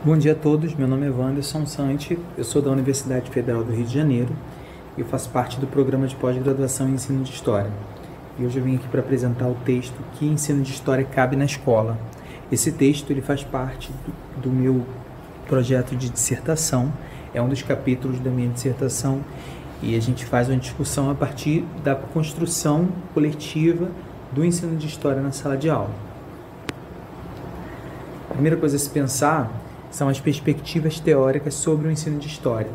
Bom dia a todos, meu nome é Wanderson Sante, eu sou da Universidade Federal do Rio de Janeiro e eu faço parte do programa de pós-graduação em ensino de História. E hoje eu vim aqui para apresentar o texto Que Ensino de História Cabe na Escola. Esse texto ele faz parte do meu projeto de dissertação, é um dos capítulos da minha dissertação e a gente faz uma discussão a partir da construção coletiva do ensino de História na sala de aula. A primeira coisa a se pensar são as perspectivas teóricas sobre o ensino de História.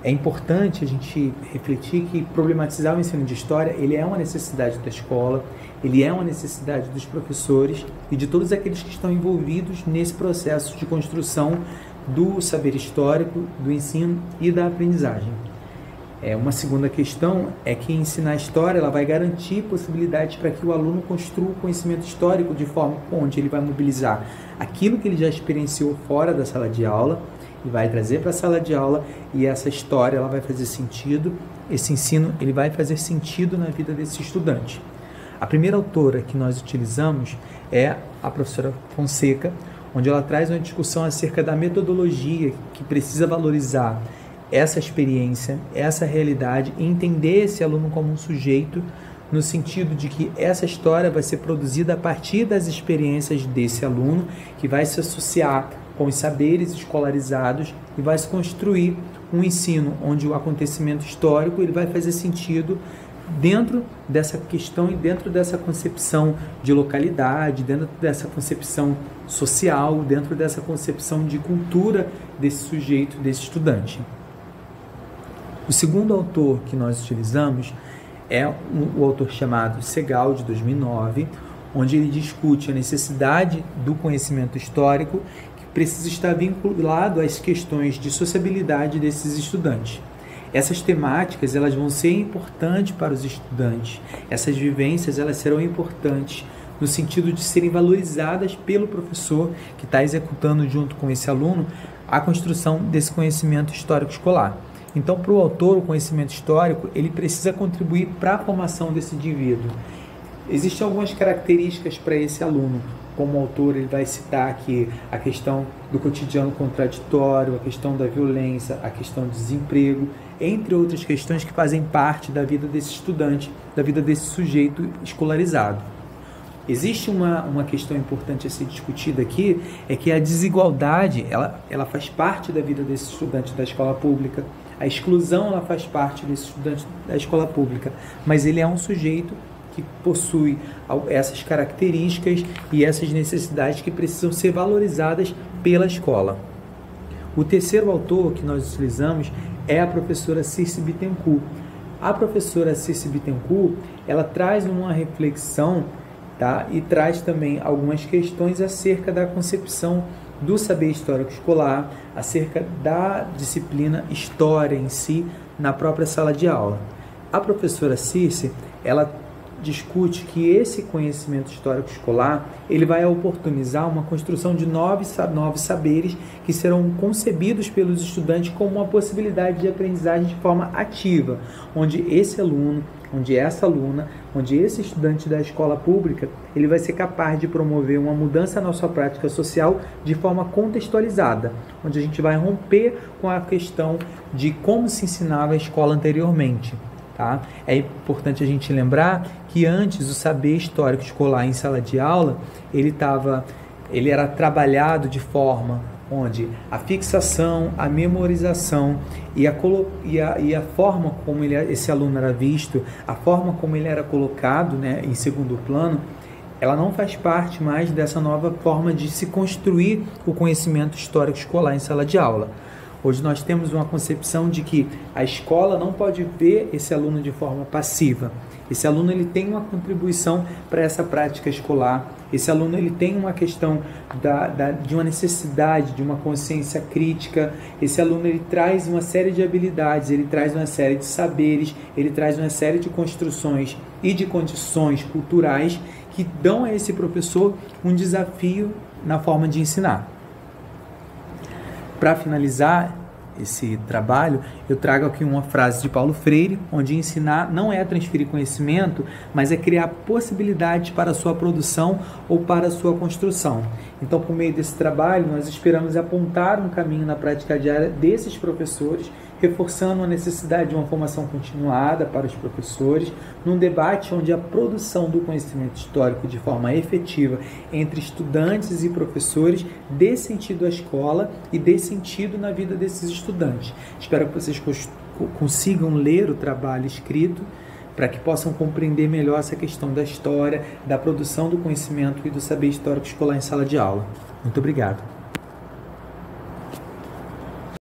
É importante a gente refletir que problematizar o ensino de História, ele é uma necessidade da escola, ele é uma necessidade dos professores e de todos aqueles que estão envolvidos nesse processo de construção do saber histórico, do ensino e da aprendizagem. Uma segunda questão é que ensinar história ela vai garantir possibilidades para que o aluno construa o conhecimento histórico de forma onde ele vai mobilizar aquilo que ele já experienciou fora da sala de aula e vai trazer para a sala de aula, e essa história ela vai fazer sentido, esse ensino ele vai fazer sentido na vida desse estudante. A primeira autora que nós utilizamos é a professora Fonseca, onde ela traz uma discussão acerca da metodologia que precisa valorizar essa experiência, essa realidade e entender esse aluno como um sujeito no sentido de que essa história vai ser produzida a partir das experiências desse aluno, que vai se associar com os saberes escolarizados e vai se construir um ensino onde o acontecimento histórico ele vai fazer sentido dentro dessa questão e dentro dessa concepção de localidade, dentro dessa concepção social, dentro dessa concepção de cultura desse sujeito, desse estudante. O segundo autor que nós utilizamos é o autor chamado Segal, de 2009, onde ele discute a necessidade do conhecimento histórico que precisa estar vinculado às questões de sociabilidade desses estudantes. Essas temáticas elas vão ser importantes para os estudantes, essas vivências elas serão importantes no sentido de serem valorizadas pelo professor que está executando junto com esse aluno a construção desse conhecimento histórico escolar. Então, para o autor, o conhecimento histórico, ele precisa contribuir para a formação desse indivíduo. Existem algumas características para esse aluno. Como autor, ele vai citar aqui a questão do cotidiano contraditório, a questão da violência, a questão do desemprego, entre outras questões que fazem parte da vida desse estudante, da vida desse sujeito escolarizado. Existe uma questão importante a ser discutida aqui, é que a desigualdade, ela faz parte da vida desse estudante da escola pública, a exclusão ela faz parte desse estudante da escola pública, mas ele é um sujeito que possui essas características e essas necessidades que precisam ser valorizadas pela escola. O terceiro autor que nós utilizamos é a professora Circe Bittencourt. A professora Circe Bittencourt, ela traz uma reflexão, tá? E traz também algumas questões acerca da concepção do saber histórico escolar, acerca da disciplina História em si, na própria sala de aula. A professora Circe, ela discute que esse conhecimento histórico escolar, ele vai oportunizar uma construção de novos saberes que serão concebidos pelos estudantes como uma possibilidade de aprendizagem de forma ativa, onde esse aluno, onde essa aluna, onde esse estudante da escola pública, ele vai ser capaz de promover uma mudança na sua prática social de forma contextualizada, onde a gente vai romper com a questão de como se ensinava a escola anteriormente. Tá? É importante a gente lembrar que antes o saber histórico escolar em sala de aula, ele era trabalhado de forma onde a fixação, a memorização e a forma como esse aluno era visto, a forma como ele era colocado, né, em segundo plano, ela não faz parte mais dessa nova forma de se construir o conhecimento histórico escolar em sala de aula. Hoje nós temos uma concepção de que a escola não pode ver esse aluno de forma passiva. Esse aluno ele tem uma contribuição para essa prática escolar. Esse aluno ele tem uma questão de uma necessidade, de uma consciência crítica. Esse aluno ele traz uma série de habilidades, ele traz uma série de saberes, ele traz uma série de construções e de condições culturais que dão a esse professor um desafio na forma de ensinar. Para finalizar esse trabalho, eu trago aqui uma frase de Paulo Freire, onde ensinar não é transferir conhecimento, mas é criar possibilidades para a sua produção ou para a sua construção. Então, por meio desse trabalho, nós esperamos apontar um caminho na prática diária desses professores, reforçando a necessidade de uma formação continuada para os professores, num debate onde a produção do conhecimento histórico de forma efetiva entre estudantes e professores dê sentido à escola e dê sentido na vida desses estudantes. Espero que vocês consigam ler o trabalho escrito para que possam compreender melhor essa questão da história, da produção do conhecimento e do saber histórico escolar em sala de aula. Muito obrigado.